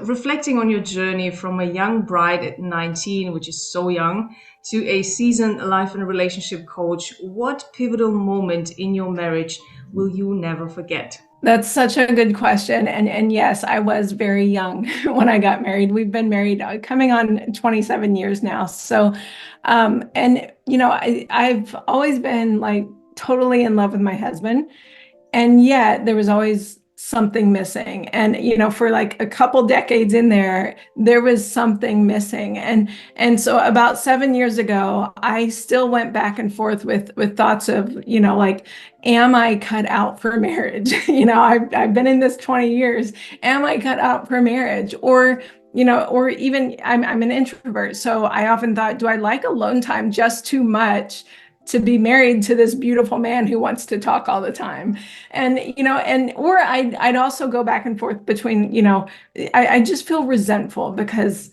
Reflecting on your journey from a young bride at 19, which is so young, to a seasoned life and relationship coach, what pivotal moment in your marriage will you never forget? That's such a good question. And yes, I was very young when I got married. We've been married coming on 27 years now. And I've always been like totally in love with my husband. And yet there was always something missing. And for like a couple decades in there, there was something missing. And so about 7 years ago, I still went back and forth with thoughts of, like, am I cut out for marriage? I've been in this 20 years. Am I cut out for marriage? Or even I'm an introvert. So I often thought, do I like alone time just too much to be married to this beautiful man who wants to talk all the time? Or I'd also go back and forth between, I just feel resentful because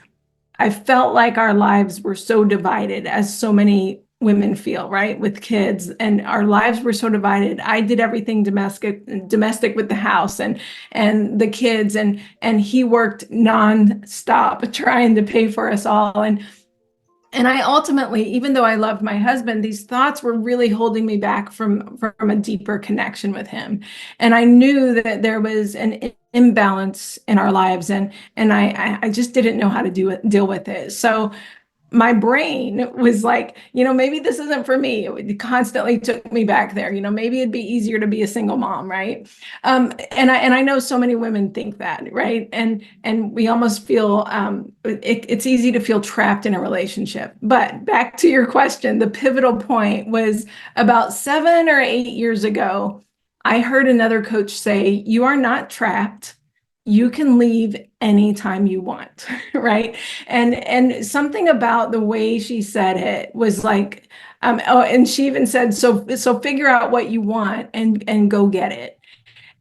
I felt like our lives were so divided, as so many women feel, right? With kids, and our lives were so divided. I did everything domestic with the house and the kids, and he worked nonstop trying to pay for us all. And I ultimately, even though I loved my husband, these thoughts were really holding me back from a deeper connection with him. And I knew that there was an imbalance in our lives, and I just didn't know how to deal with it. So my brain was like, maybe this isn't for me. It constantly took me back there. Maybe it'd be easier to be a single mom, right? And I know so many women think that, right? And we almost feel it's easy to feel trapped in a relationship. But back to your question, the pivotal point was about 7 or 8 years ago. I heard another coach say, "You are not trapped. You can leave anytime you want." Right? And something about the way she said it was like, and she even said, so figure out what you want and go get it.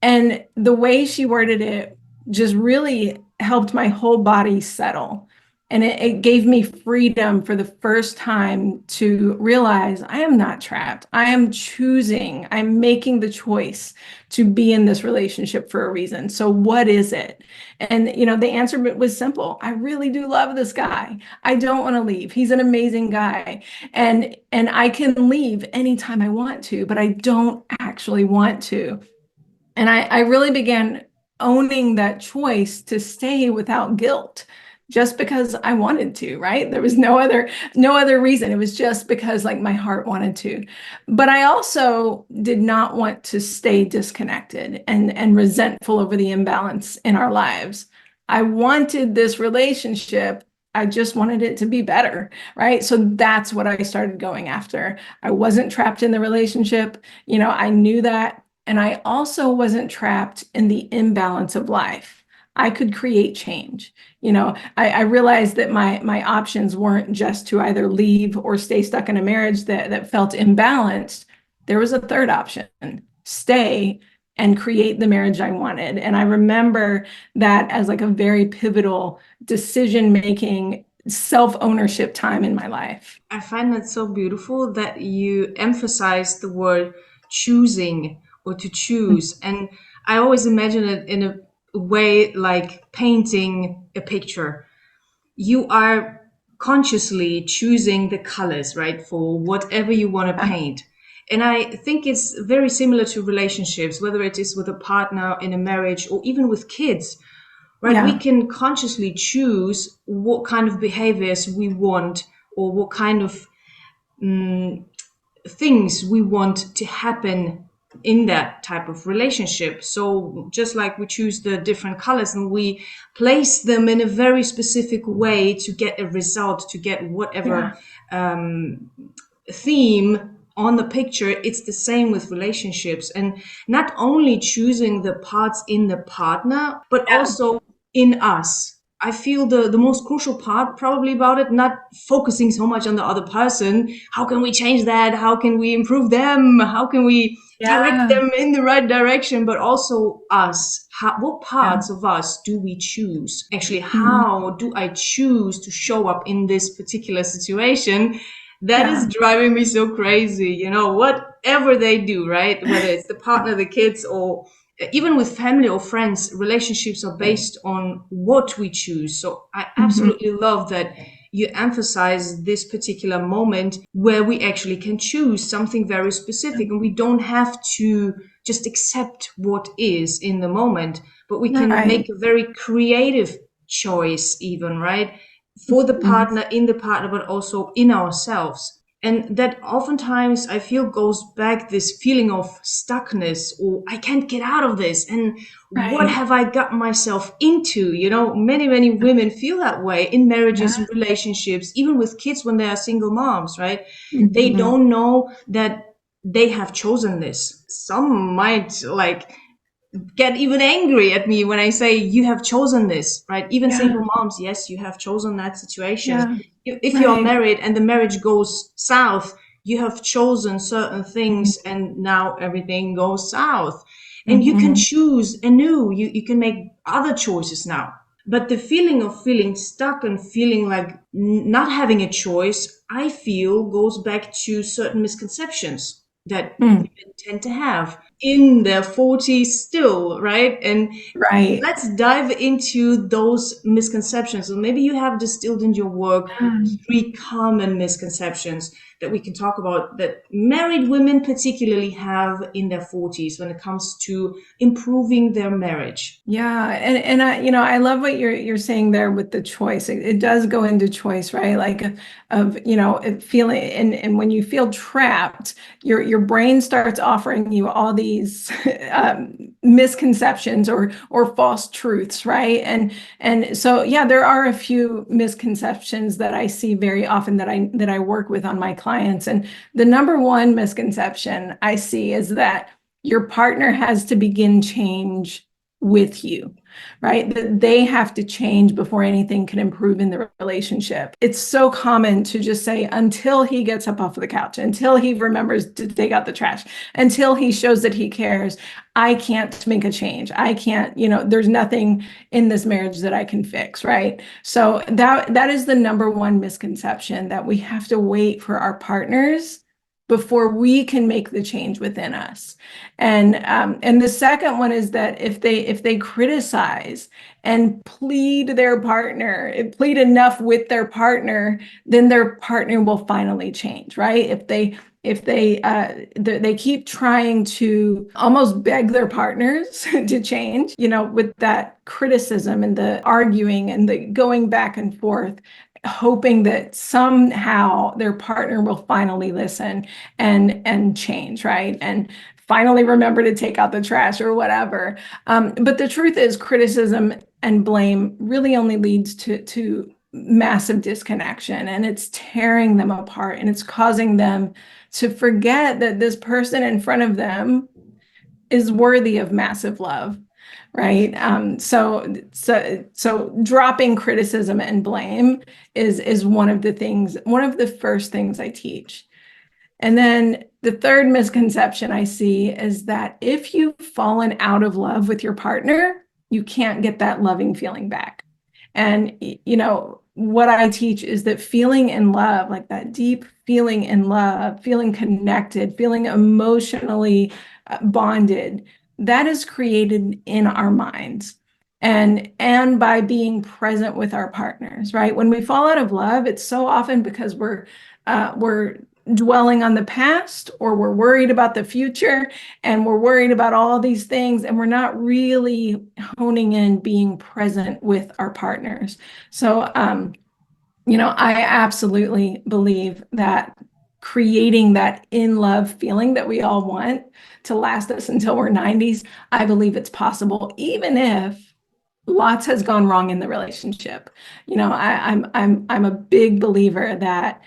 And the way she worded it just really helped my whole body settle. And it gave me freedom for the first time to realize I am not trapped. I am choosing, I'm making the choice to be in this relationship for a reason. So what is it? And the answer was simple. I really do love this guy. I don't want to leave. He's an amazing guy. And I can leave anytime I want to, but I don't actually want to. And I really began owning that choice to stay without guilt, just because I wanted to, right? There was no other reason. It was just because like my heart wanted to. But I also did not want to stay disconnected and resentful over the imbalance in our lives. I wanted this relationship. I just wanted it to be better, right? So that's what I started going after. I wasn't trapped in the relationship. I knew that. And I also wasn't trapped in the imbalance of life. I could create change. I realized that my options weren't just to either leave or stay stuck in a marriage that felt imbalanced. There was a third option: stay and create the marriage I wanted. And I remember that as like a very pivotal decision-making, self-ownership time in my life. I find that so beautiful that you emphasize the word choosing or to choose. And I always imagine it in a way like painting a picture. You are consciously choosing the colors, right, for whatever you want to Yeah. paint. And I think it's very similar to relationships, whether it is with a partner in a marriage or even with kids, right? We Yeah. can consciously choose what kind of behaviors we want or what kind of things we want to happen in that type of relationship. So just like we choose the different colors and we place them in a very specific way to get a result, to get whatever Yeah. theme on the picture, it's the same with relationships. And not only choosing the parts in the partner, but Yeah. also in us. I feel the most crucial part probably about it, not focusing so much on the other person. How can we change that? How can we improve them? How can we direct Yeah. them in the right direction? But also us. What Yeah. parts of us do we choose? Actually, Mhm. how do I choose to show up in this particular situation? That is Yeah. driving me so crazy. Whatever they do, right? Whether it's the partner, the kids, or even with family or friends, relationships are based on what we choose. So I Mhm. absolutely love that you emphasize this particular moment where we actually can choose something very specific, and we don't have to just accept what is in the moment, but we can Right. make a very creative choice, even, right? For the Mhm. partner, in the partner, but also in ourselves. And that oftentimes I feel goes back this feeling of stuckness, or I can't get out of this. And what Right. have I gotten myself into? You know, many women feel that way in marriages and Yeah. relationships, even with kids when they are single moms, right? They Mhm. don't know that they have chosen this. Some might like get even angry at me when I say you have chosen this, right? Even Yeah. single moms, yes, you have chosen that situation. Yeah. If you're Right. married and the marriage goes south, you have chosen certain Mhm. things and now everything goes south. And you can Mhm. choose anew, you can make other choices now. But the feeling of feeling stuck and feeling like not having a choice, I feel goes back to certain misconceptions that Mm. women tend to have in their 40s still, right? And Right. let's dive into those misconceptions. So maybe you have distilled in your work Yeah. 3 common misconceptions that we can talk about that married women particularly have in their 40s when it comes to improving their marriage. Yeah, and I, I love what you're saying there with the choice. It does go into choice, right? Like of, feeling, and when you feel trapped, your brain starts offering you all these misconceptions or false truths, right? And so yeah, there are a few misconceptions that I see very often that I work with on my clients. And the number one misconception I see is that your partner has to begin change with you, right? That they have to change before anything can improve in the relationship. It's so common to just say, until he gets up off of the couch, until he remembers to take out the trash, until he shows that he cares, I can't make a change. I can't, there's nothing in this marriage that I can fix, right? So that is the number one misconception, that we have to wait for our partners before we can make the change within us. And the second one is that if they criticize and plead enough with their partner, then their partner will finally change, right? If they keep trying to almost beg their partners to change, with that criticism and the arguing and the going back and forth, hoping that somehow their partner will finally listen and change, right? And finally remember to take out the trash or whatever. But the truth is, criticism and blame really only leads to massive disconnection, and it's tearing them apart, and it's causing them to forget that this person in front of them is worthy of massive love, right? So dropping criticism and blame is one of the first things I teach. And then the third misconception I see is that if you've fallen out of love with your partner, you can't get that loving feeling back. And, what I teach is that feeling in love, like that deep feeling in love, feeling connected, feeling emotionally bonded, that is created in our minds. And by being present with our partners, right? When we fall out of love, it's so often because we're dwelling on the past, or we're worried about the future, and we're worried about all these things, and we're not really honing in being present with our partners. So I absolutely believe that creating that in love feeling that we all want to last us until we're 90s, I believe it's possible, even if lots has gone wrong in the relationship. I'm a big believer that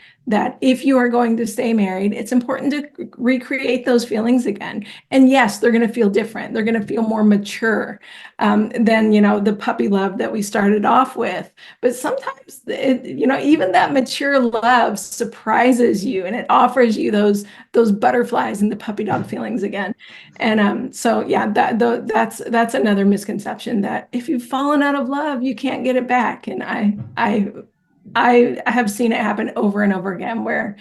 if you are going to stay married, it's important to recreate those feelings again. And yes, they're going to feel different. They're going to feel more mature than the puppy love that we started off with. But sometimes even that mature love surprises you, and it offers you those butterflies and the puppy dog feelings again. And so yeah, that's another misconception, that if you've fallen out of love, you can't get it back. And I I have seen it happen over and over again where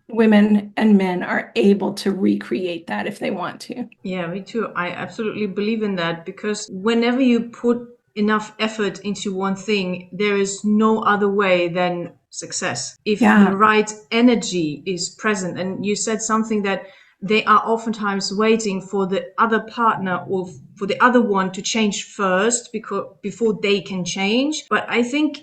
women and men are able to recreate that if they want to. Yeah, me too. I absolutely believe in that because whenever you put enough effort into one thing, there is no other way than success. If the Yeah. right energy is present, and you said something that they are oftentimes waiting for the other partner or for the other one to change first because before they can change. But I think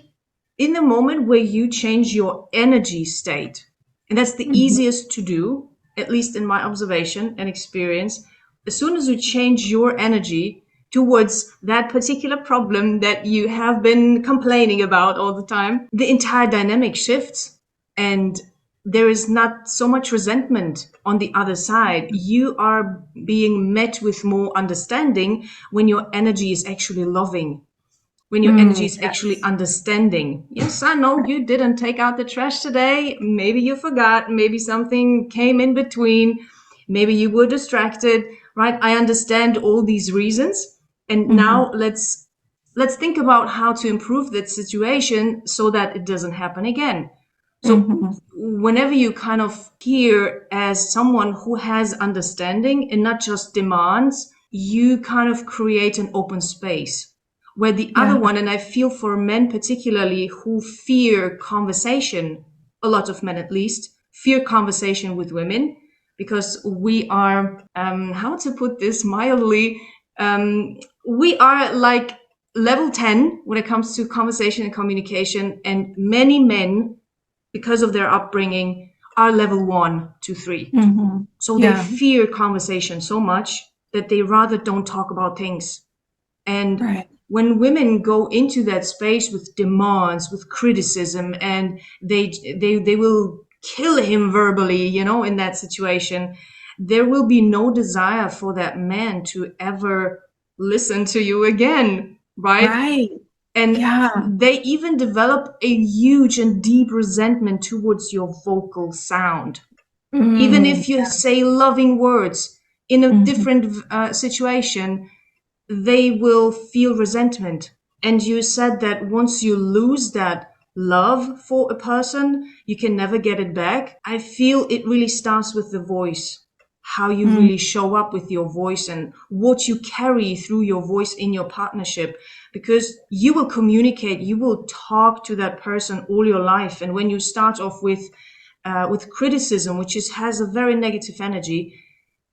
in the moment where you change your energy state, and that's the Mhm. easiest to do, at least in my observation and experience, as soon as you change your energy towards that particular problem that you have been complaining about all the time, the entire dynamic shifts. And there is not so much resentment on the other side. You are being met with more understanding when your energy is actually loving, when your energy is actually Yes. understanding. Yes, I know you didn't take out the trash today. Maybe you forgot. Maybe something came in between. Maybe you were distracted, right? I understand all these reasons. And Hmm. now let's think about how to improve that situation so that it doesn't happen again. So Hmm. whenever you kind of hear as someone who has understanding and not just demands, you kind of create an open space where the other Yeah. one, and I feel for men particularly who fear conversation, a lot of men at least, fear conversation with women because we are, how to put this mildly, we are like level 10 when it comes to conversation and communication, and many men, because of their upbringing, are level 1 to 3. Hmm. So they Yeah. fear conversation so much that they rather don't talk about things. And Right. when women go into that space with demands, with criticism, and they will kill him verbally, in that situation, there will be no desire for that man to ever listen to you again, right? Right. And Yeah. they even develop a huge and deep resentment towards your vocal sound. Even Mm. if you say loving words in a Hmm. different situation, they will feel resentment. And you said that once you lose that love for a person, you can never get it back. I feel it really starts with the voice, how you Mm. really show up with your voice and what you carry through your voice in your partnership. Because you will communicate, you will talk to that person all your life. And when you start off with criticism, which has a very negative energy,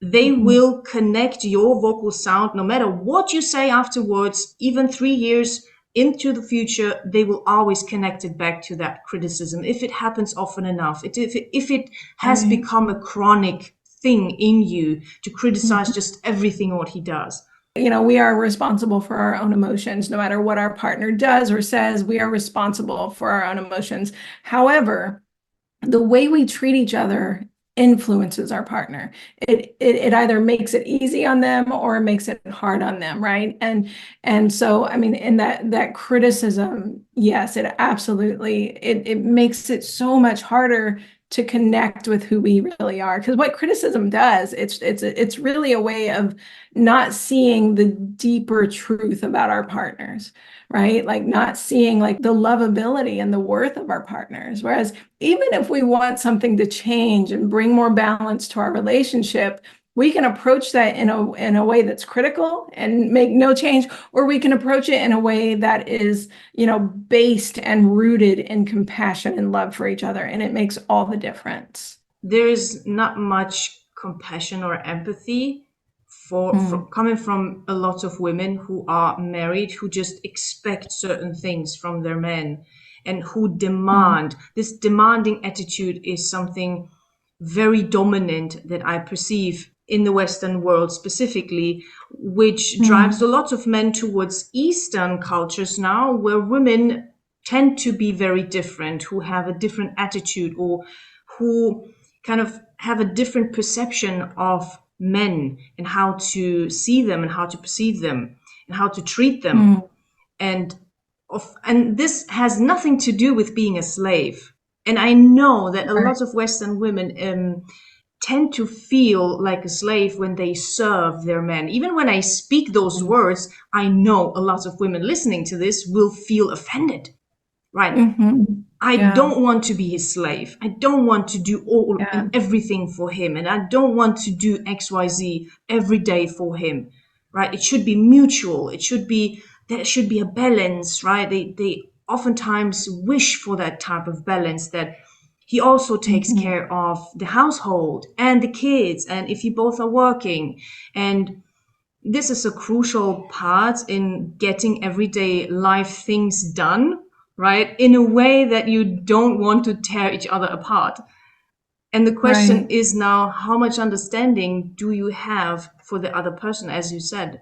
they Mhm. will connect your vocal sound no matter what you say afterwards, even 3 years into the future, they will always connect it back to that criticism if it happens often enough. If it has Right. become a chronic thing in you to criticize Mhm. just everything what he does. We are responsible for our own emotions. No matter what our partner does or says, we are responsible for our own emotions. However, the way we treat each other influences our partner. It either makes it easy on them or it makes it hard on them, right? And so I mean, in that criticism, yes, it absolutely it makes it so much harder to connect with who we really are. Because what criticism does, it's really a way of not seeing the deeper truth about our partners, right? Like not seeing like the lovability and the worth of our partners. Whereas even if we want something to change and bring more balance to our relationship, we can approach that in a way that's critical and make no change, or we can approach it in a way that is, based and rooted in compassion and love for each other. And it makes all the difference. There is not much compassion or empathy for Mm, coming from a lot of women who are married, who just expect certain things from their men and who mm, demand. This demanding attitude is something very dominant that I perceive in the Western world specifically, which drives mm, a lot of men towards Eastern cultures now, where women tend to be very different, who have a different attitude or who kind of have a different perception of men and how to see them and how to perceive them and how to treat them. mm. And this has nothing to do with being a slave. And I know that a Right. lot of Western women tend to feel like a slave when they serve their men. Even when I speak those Mm, words, I know a lot of women listening to this will feel offended. right? Hmm. I Yeah. don't want to be his slave. I don't want to do all Yeah. and everything for him. And I don't want to do XYZ every day for him, right? It should be mutual. There should be a balance, right? They oftentimes wish for that type of balance, that he also takes Hmm. care of the household and the kids. And if you both are working, and this is a crucial part in getting everyday life things done, right? In a way that you don't want to tear each other apart. And the question Right. is now, how much understanding do you have for the other person, as you said?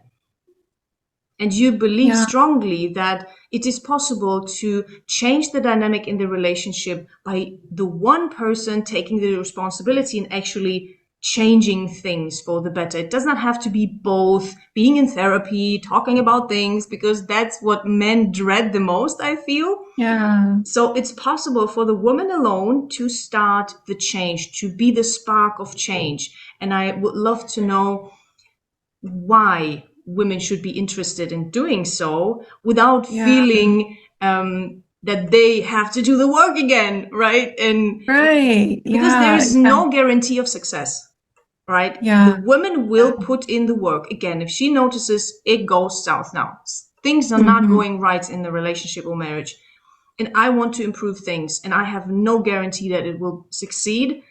And you believe Yeah. strongly that it is possible to change the dynamic in the relationship by the one person taking the responsibility and actually changing things for the better. It does not have to be both being in therapy, talking about things, because that's what men dread the most, I feel. Yeah. So it's possible for the woman alone to start the change, to be the spark of change. And I would love to know why women should be interested in doing so without Yeah. feeling that they have to do the work again, right? And Right. because there Yeah. is Yeah. no guarantee of success, right? The Yeah. woman will put in the work. Again, if she notices it goes south now, things are not Hmm. going right in the relationship or marriage, and I want to improve things, and I have no guarantee that it will succeed,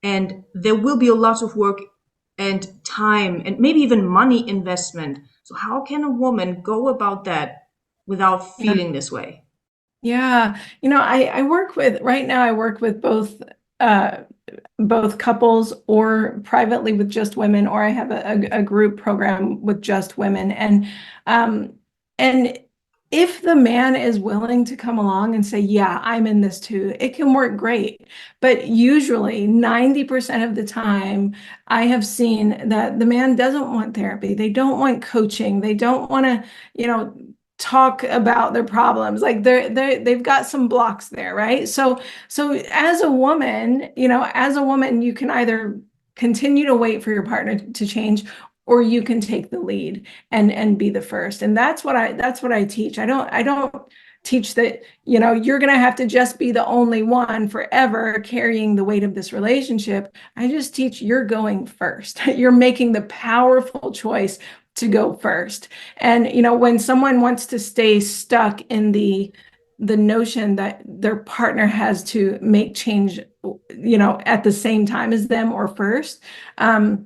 and there will be a lot of work and time and maybe even money investment. So how can a woman go about that without Yeah. feeling this way? Yeah. I work with right now, I work with uh both couples or privately with just women, or I have a group program with just women. Um, and if the man is willing to come along and say, yeah, I'm in this too, it can work great. But usually 90% of the time, I have seen that the man doesn't want therapy. They don't want coaching. They don't want to, you know, talk about their problems. Like they've got some blocks there, right? So as a woman, you can either continue to wait for your partner to change, or you can take the lead and be the first. And that's what I teach. I don't teach that, you're going to have to just be the only one forever carrying the weight of this relationship. I just teach you're going first. You're making the powerful choice to go first. And when someone wants to stay stuck in the notion that their partner has to make change, at the same time as them or first, um,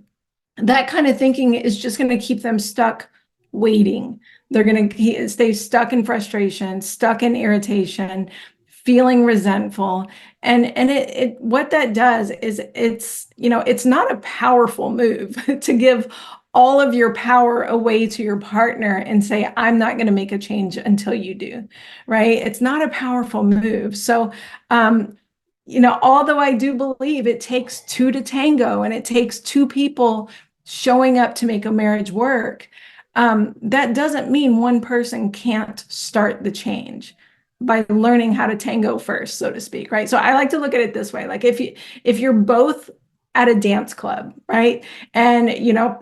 that kind of thinking is just going to keep them stuck waiting. They're going to stay stuck in frustration, stuck in irritation, feeling resentful. And it what that does is it's not a powerful move to give all of your power away to your partner and say, I'm not going to make a change until you do, right? It's not a powerful move. So, although I do believe it takes two to tango and it takes two people showing up to make a marriage work, that doesn't mean one person can't start the change by learning how to tango first, so to speak, right? So I like to look at it this way. Like if you're both at a dance club, right? And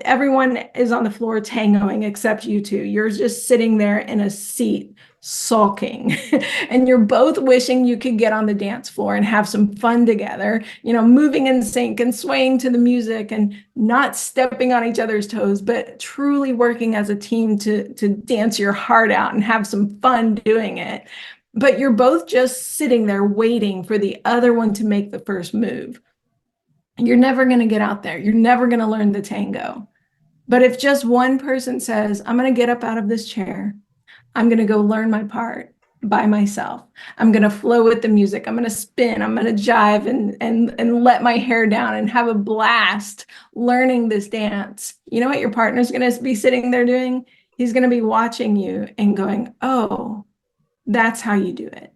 everyone is on the floor tangoing except you two. You're just sitting there in a seat sulking and you're both wishing you could get on the dance floor and have some fun together, moving in sync and swaying to the music and not stepping on each other's toes, but truly working as a team to dance your heart out and have some fun doing it. But you're both just sitting there waiting for the other one to make the first move. You're never going to get out there. You're never going to learn the tango. But if just one person says, I'm going to get up out of this chair, I'm going to go learn my part by myself. I'm going to flow with the music. I'm going to spin. I'm going to jive and let my hair down and have a blast learning this dance. You know what your partner's going to be sitting there doing? He's going to be watching you and going, oh, that's how you do it.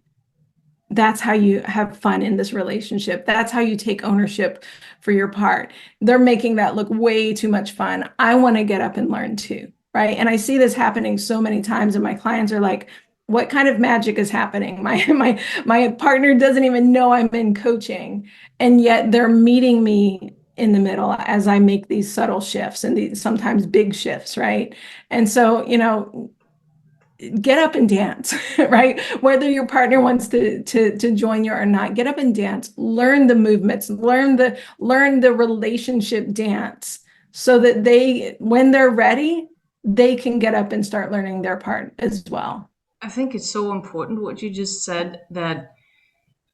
That's how you have fun in this relationship. That's how you take ownership for your part. They're making that look way too much fun. I want to get up and learn too, right? And I see this happening so many times, and my clients are like, what kind of magic is happening? My partner doesn't even know I'm in coaching, and yet they're meeting me in the middle as I make these subtle shifts and these sometimes big shifts, right? And so, get up and dance, right? Whether your partner wants to join you or not, get up and dance. Learn the movements, learn the relationship dance so that they, when they're ready, they can get up and start learning their part as well. I think it's so important what you just said, that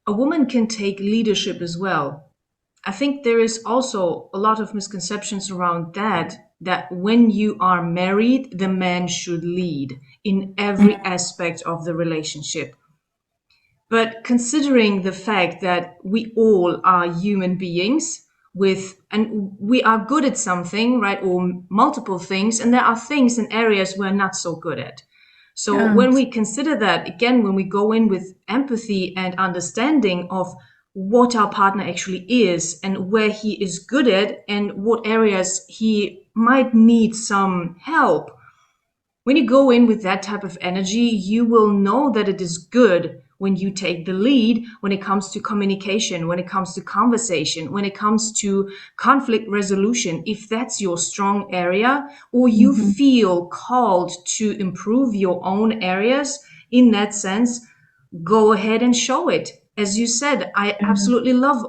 a woman can take leadership as well. I think there is also a lot of misconceptions around that when you are married, the man should lead in every aspect of the relationship. But considering the fact that we all are human beings and we are good at something, right? Or multiple things, and there are things and areas we're not so good at. So when Yes. we consider that, again, when we go in with empathy and understanding of what our partner actually is and where he is good at and what areas he might need some help, when you go in with that type of energy, you will know that it is good when you take the lead when it comes to communication, when it comes to conversation, when it comes to conflict resolution. If that's your strong area, or you Mhm. feel called to improve your own areas in that sense, go ahead and show it. As you said, I Yeah. absolutely love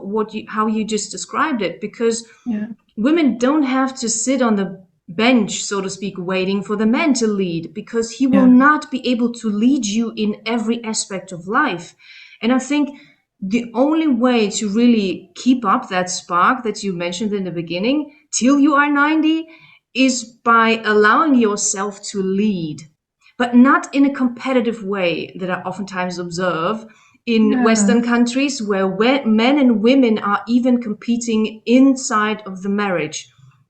how you just described it, because Yeah. women don't have to sit on the bench, so to speak, waiting for the man to lead, because he will Yeah. not be able to lead you in every aspect of life. And I think the only way to really keep up that spark that you mentioned in the beginning till you are 90 is by allowing yourself to lead, but not in a competitive way that I oftentimes observe in Yeah. Western countries, where men and women are even competing inside of the marriage.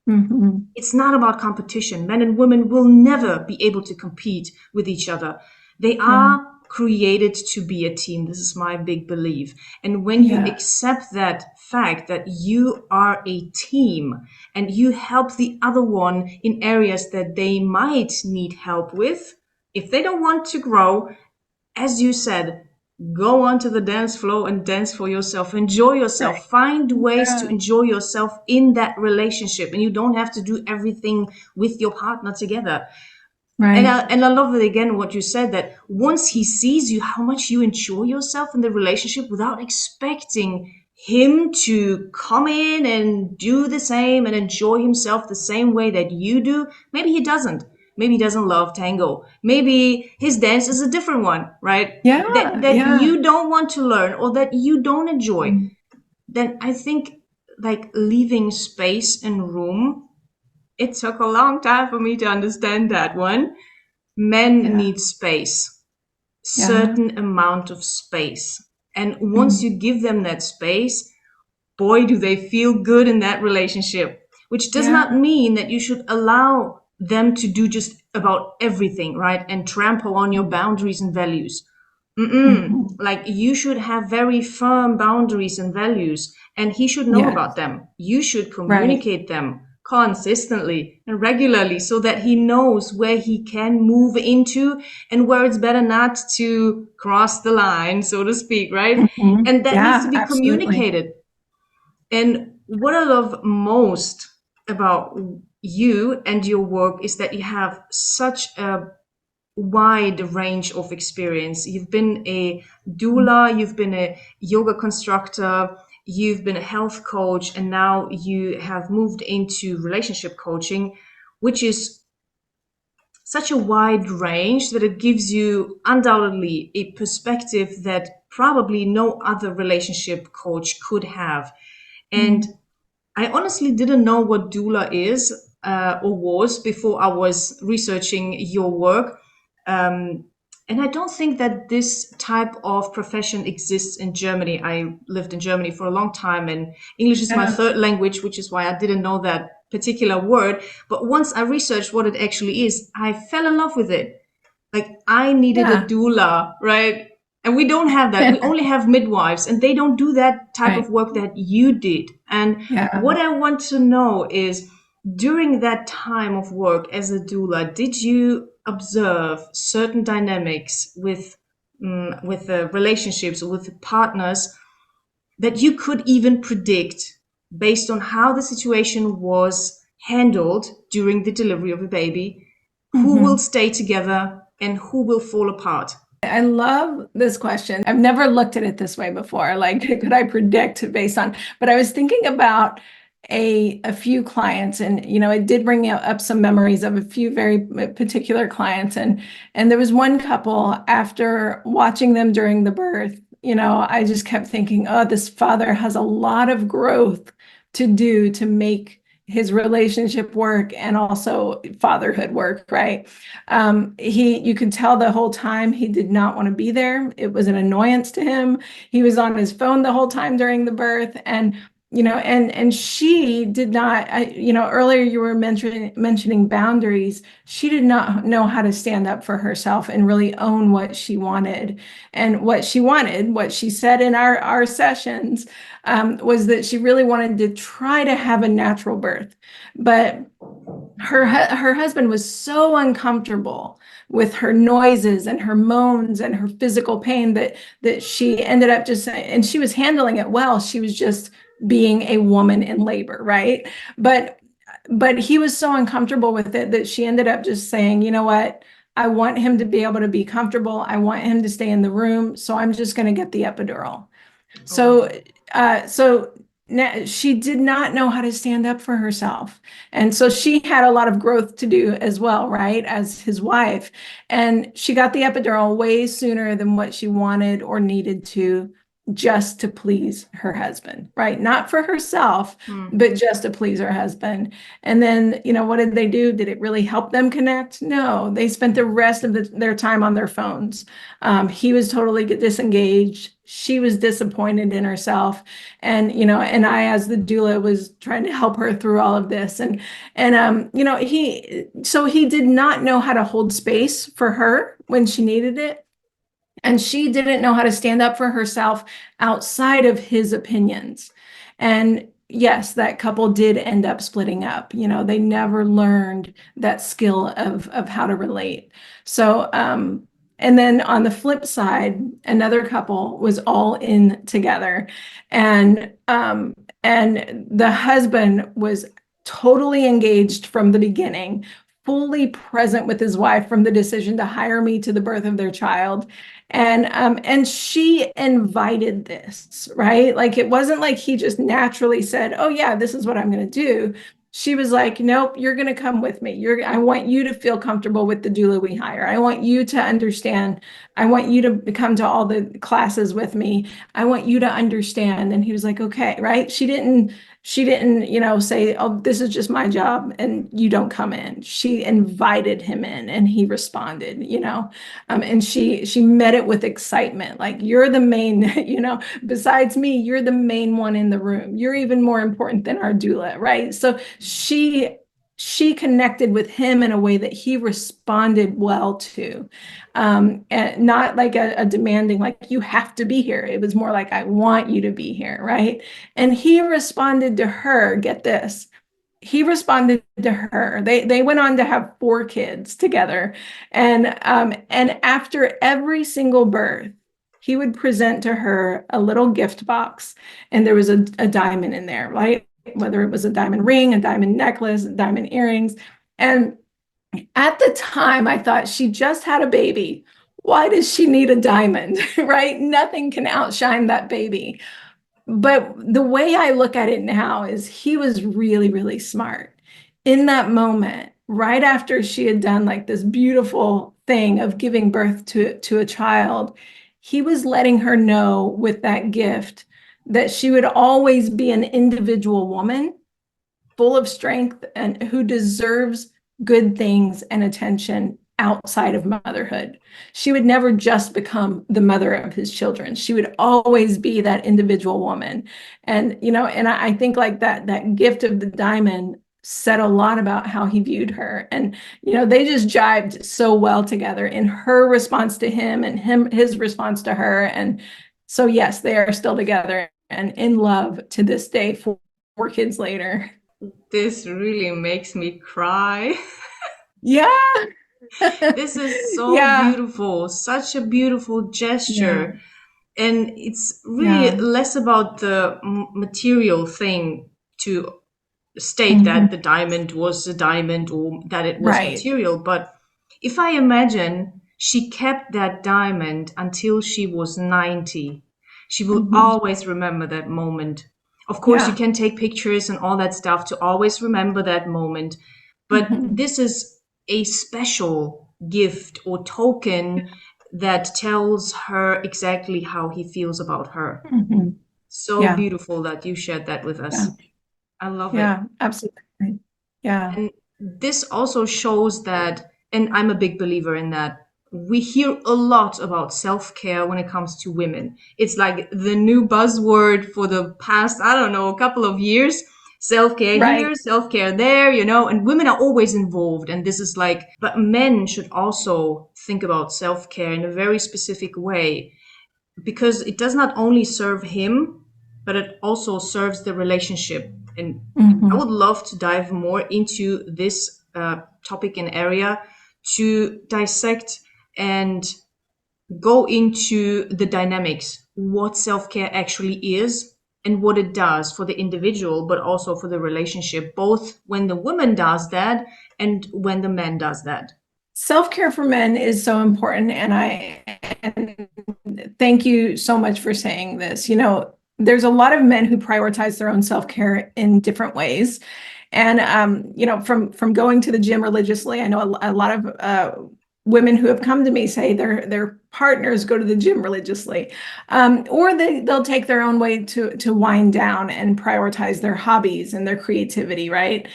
Mhm. It's not about competition. Men and women will never be able to compete with each other. They Yeah. are created to be a team. This is my big belief. And when you Yeah. accept that fact that you are a team and you help the other one in areas that they might need help with, if they don't want to grow, as you said, go onto the dance floor and dance for yourself. Enjoy yourself. Right. Find ways to Yeah. enjoy yourself in that relationship. And you don't have to do everything with your partner together. Right. And I love it again what you said, that once he sees you, how much you enjoy yourself in the relationship without expecting him to come in and do the same and enjoy himself the same way that you do. Maybe he doesn't. Maybe he doesn't love tango. Maybe his dance is a different one, right? That Yeah. that Yeah. you don't want to learn or that you don't enjoy. Mm. Then I think, like, leaving space and room, it took a long time for me to understand that one. Men Yeah. need space, Yeah. certain amount of space. And once Mm. you give them that space, boy, do they feel good in that relationship. Which does not Yeah. mean that you should allow them to do just about everything, right? And trample on your boundaries and values. Mhm. Like, you should have very firm boundaries and values, and he should know about Yes. them. You should Right. communicate them consistently and regularly so that he knows where he can move into and where it's better not to cross the line, so to speak, right? Mhm. And that needs to Yeah, be absolutely. communicated. And what I love most about you and your work is that you have such a wide range of experience. You've been a doula, you've been a yoga constructor, you've been a health coach, and now you have moved into relationship coaching, which is such a wide range that it gives you undoubtedly a perspective that probably no other relationship coach could have. And Mm. I honestly didn't know what doula is or was before I was researching your work. Um, and I don't think that this type of profession exists in Germany. I lived in Germany for a long time, and English is my Yeah. third language, which is why I didn't know that particular word. But once I researched what it actually is, I fell in love with it. Like, I needed a Yeah. doula, right? And we don't have that. We only have midwives, and they don't do that type of Right. work that you did. And Yeah. what I want to know is, during that time of work as a doula, did you observe certain dynamics with the relationships with the partners that you could even predict based on how the situation was handled during the delivery of a baby? Who will Mhm. stay together? and who will fall apart? I love this question. I've never looked at it this way before. Like, could I predict based on, but I was thinking about a few clients, and it did bring up some memories of a few very particular clients. And there was one couple, after watching them during the birth, I just kept thinking, oh, this father has a lot of growth to do to make his relationship work and also fatherhood work, right? You could tell the whole time he did not want to be there. It was an annoyance to him. He was on his phone the whole time during the birth, and and she did not. Earlier you were mentioning boundaries. She did not know how to stand up for herself and really own what she wanted, and what she wanted. What she said in our sessions was that she really wanted to try to have a natural birth, but her husband was so uncomfortable with her noises and her moans and her physical pain that she ended up just saying, and she was handling it well. She was just being a woman in labor, right? But but he was so uncomfortable with it that she ended up just saying, you know what? I want him to be able to be comfortable. I want him to stay in the room. So I'm just going to get the epidural. Oh, So, so she did not know how to stand up for herself. And so she had a lot of growth to do as well, right? As his wife. And she got the epidural way sooner than what she wanted or needed to, just to please her husband, right? Not for herself, hmm. but just to please her husband. And then, what did they do? Did it really help them connect? No, they spent the rest of their time on their phones. He was totally disengaged. She was disappointed in herself, and I, as the doula, was trying to help her through all of this. And he did not know how to hold space for her when she needed it, and she didn't know how to stand up for herself outside of his opinions. And yes, that couple did end up splitting up. They never learned that skill of how to relate. So, and then on the flip side, another couple was all in together, and the husband was totally engaged from the beginning, fully present with his wife from the decision to hire me to the birth of their child. And she invited this, right? Like, it wasn't like he just naturally said, "Oh yeah, this is what I'm going to do." She was like, "Nope, you're going to come with me. I want you to feel comfortable with the doula we hire. I want you to understand. I want you to come to all the classes with me. I want you to understand." And he was like, "Okay," right? She didn't, say, "Oh, this is just my job and you don't come in." She invited him in and he responded, and she met it with excitement. Like, "You're the main, besides me, you're the main one in the room. You're even more important than our doula," right? So she connected with him in a way that he responded well to, and not like a demanding, like, "You have to be here." It was more like, "I want you to be here," right? And he responded to her. Get this. He responded to her. They went on to have 4 kids together, and after every single birth, he would present to her a little gift box, and there was a diamond in there, right? Whether it was a diamond ring, a diamond necklace, diamond earrings. And at the time, I thought, she just had a baby. Why does she need a diamond, right? Nothing can outshine that baby. But the way I look at it now is he was really, really smart. In that moment, right after she had done like this beautiful thing of giving birth to a child, he was letting her know with that gift that she would always be an individual woman, full of strength, and who deserves good things and attention outside of motherhood. She would never just become the mother of his children. She would always be that individual woman. And I think like that gift of the diamond said a lot about how he viewed her. And they just jived so well together in her response to him and his response to her. And so yes, they are still together and in love to this day, 4 kids later. This really makes me cry. Yeah. This is so Yeah. beautiful, such a beautiful Yeah. gesture. And it's really Yeah. less about the material thing to state that the Mhm. diamond was a diamond or that it was Right. material. But if I imagine she kept that diamond until she was 90. She will Hmm. always remember that moment. Of course, you Yeah. can take pictures and all that stuff to always remember that moment. But Hmm. this is a special gift or token that tells her exactly how he feels about her. Hmm. So Yeah. beautiful that you shared that with Yeah. us. I love it. Yeah. Absolutely. Yeah. And this also shows that, and I'm a big believer in that, we hear a lot about self care when it comes to women. It's like the new buzzword for the past, I don't know, a couple of years. Self care Right. here, self care there, you know, and women are always involved. And this is like, but men should also think about self care in a very specific way because it does not only serve him, but it also serves the relationship. And I Hmm. would love to dive more into this topic and area to dissect and go into the dynamics, what self care actually is and what it does for the individual, but also for the relationship, both when the woman does that and when the man does that. Self-care for men is so important, and thank you so much for saying this. There's a lot of men who prioritize their own self-care in different ways. And from going to the gym religiously, I know a lot of women who have come to me say their partners go to the gym religiously, or they'll take their own way to wind down and prioritize their hobbies and their creativity, right?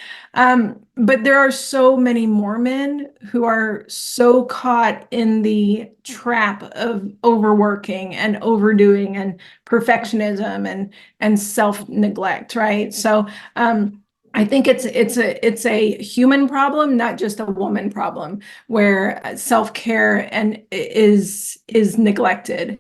But there are so many more men who are so caught in the trap of overworking and overdoing and perfectionism and self-neglect, right? So I think it's a human problem, not just a woman problem, where self-care and is neglected.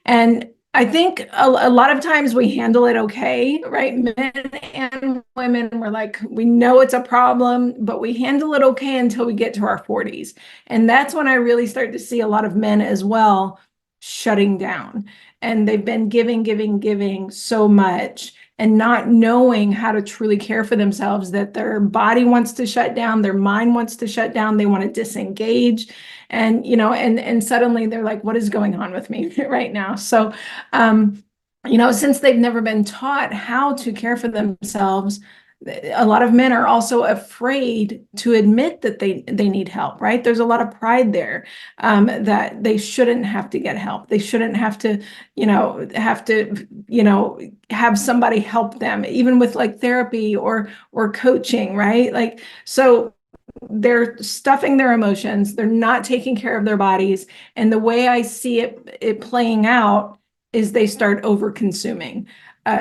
And I think a lot of times we handle it okay, right? Men and women, we're like, we know it's a problem, but we handle it okay until we get to our 40s. And that's when I really start to see a lot of men as well shutting down. And they've been giving, giving, giving so much and not knowing how to truly care for themselves, that their body wants to shut down, their mind wants to shut down, they want to disengage. And and suddenly they're like, what is going on with me right now? So um since they've never been taught how to care for themselves, a lot of men are also afraid to admit that they need help, right? There's a lot of pride there, that they shouldn't have to get help. They shouldn't have somebody help them, even with like therapy or coaching, right? Like, so they're stuffing their emotions, they're not taking care of their bodies, and the way I see it playing out is they start over consuming,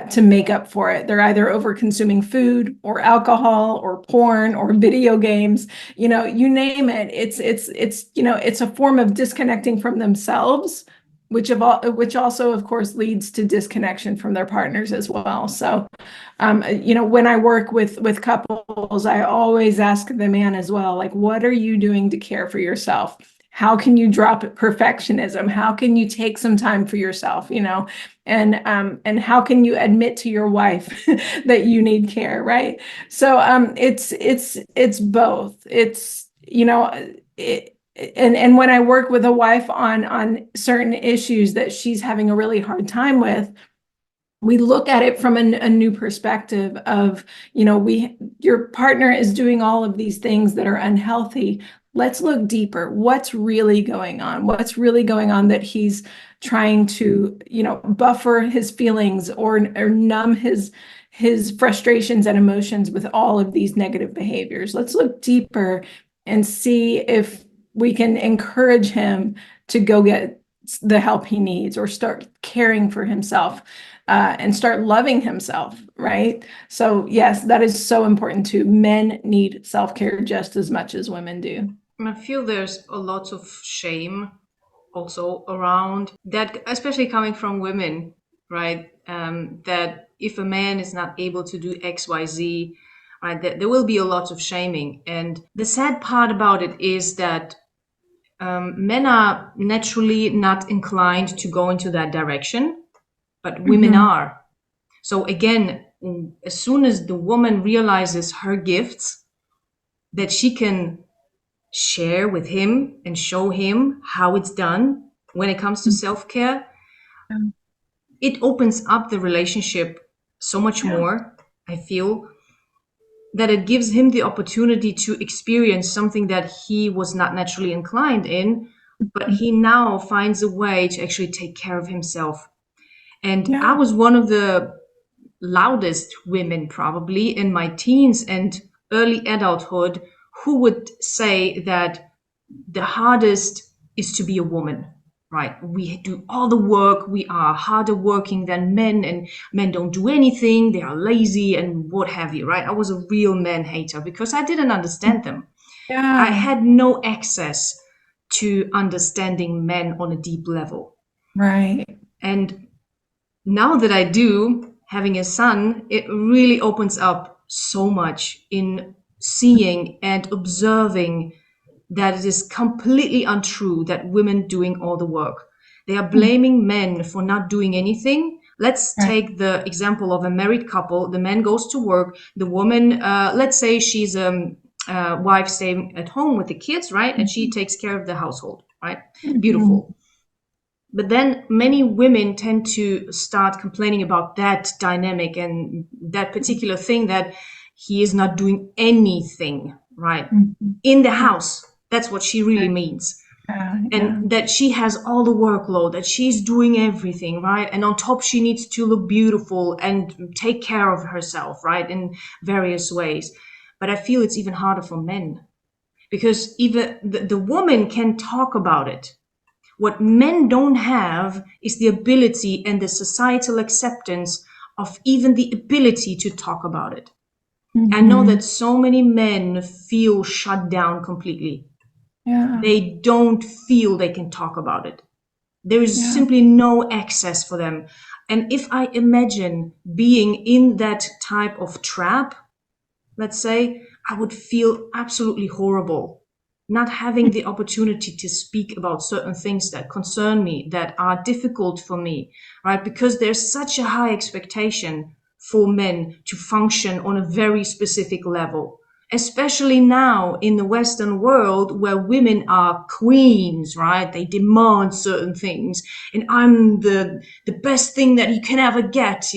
to make up for it. They're either over consuming food or alcohol or porn or video games, you name it. It's a form of disconnecting from themselves, which also of course leads to disconnection from their partners as well. So when I work with couples, I always ask the man as well, like, what are you doing to care for yourself? How can you drop perfectionism? How can you take some time for yourself? And how can you admit to your wife that you need care, right? So it's both. It's it, and when I work with a wife on certain issues that she's having a really hard time with, we look at it from a new perspective of, your partner is doing all of these things that are unhealthy. Let's look deeper. What's really going on? What's really going on that he's trying to, buffer his feelings or numb his frustrations and emotions with all of these negative behaviors? Let's look deeper and see if we can encourage him to go get the help he needs or start caring for himself, and start loving himself, right? So, yes, that is so important too. Men need self care just as much as women do. And I feel there's a lot of shame also around that, especially coming from women, right? That if a man is not able to do X, Y, Z, right, that there will be a lot of shaming. And the sad part about it is that men are naturally not inclined to go into that direction, but women Mm-hmm. are. So again, as soon as the woman realizes her gifts, that share with him and show him how it's done when it comes to Mm. self-care, Yeah. it opens up the relationship so much Yeah. more, I feel, that it gives him the opportunity to experience something that he was not naturally inclined in, but Mm. he now finds a way to actually take care of himself. And I Yeah. was one of the loudest women probably in my teens and early adulthood who would say that the hardest is to be a woman, right? We do all the work, we are harder working than men, and men don't do anything, they are lazy and what have you, right? I was a real man hater because I didn't understand them. I Yeah. had no access to understanding men on a deep level. Right. And now that I do, having a son, it really opens up so much in seeing and observing that it is completely untrue that women doing all the work. They are Mm. blaming men for not doing anything. Let's Right. take the example of a married couple. The man goes to work. The woman, let's say she's a wife staying at home with the kids, right? And she Mhm. takes care of the household, right? Mhm. Beautiful. But then many women tend to start complaining about that dynamic and that particular thing that he is not doing anything, right? Mhm. In the Yeah. house. That's what she really Right. means. Yeah. And Yeah. that she has all the workload, that she's doing everything, right? And on top, she needs to look beautiful and take care of herself, right? In various ways. But I feel it's even harder for men because even the woman can talk about it. What men don't have is the ability and the societal acceptance of even the ability to talk about it. I know Mhm. that so many men feel shut down completely. Yeah. They don't feel they can talk about it. There is Yeah. simply no access for them. And if I imagine being in that type of trap, let's say, I would feel absolutely horrible not having the opportunity to speak about certain things that concern me, that are difficult for me, right? Because there's such a high expectation for men to function on a very specific level. Especially now in the Western world where women are queens, right? They demand certain things. And I'm the best thing that you can ever get,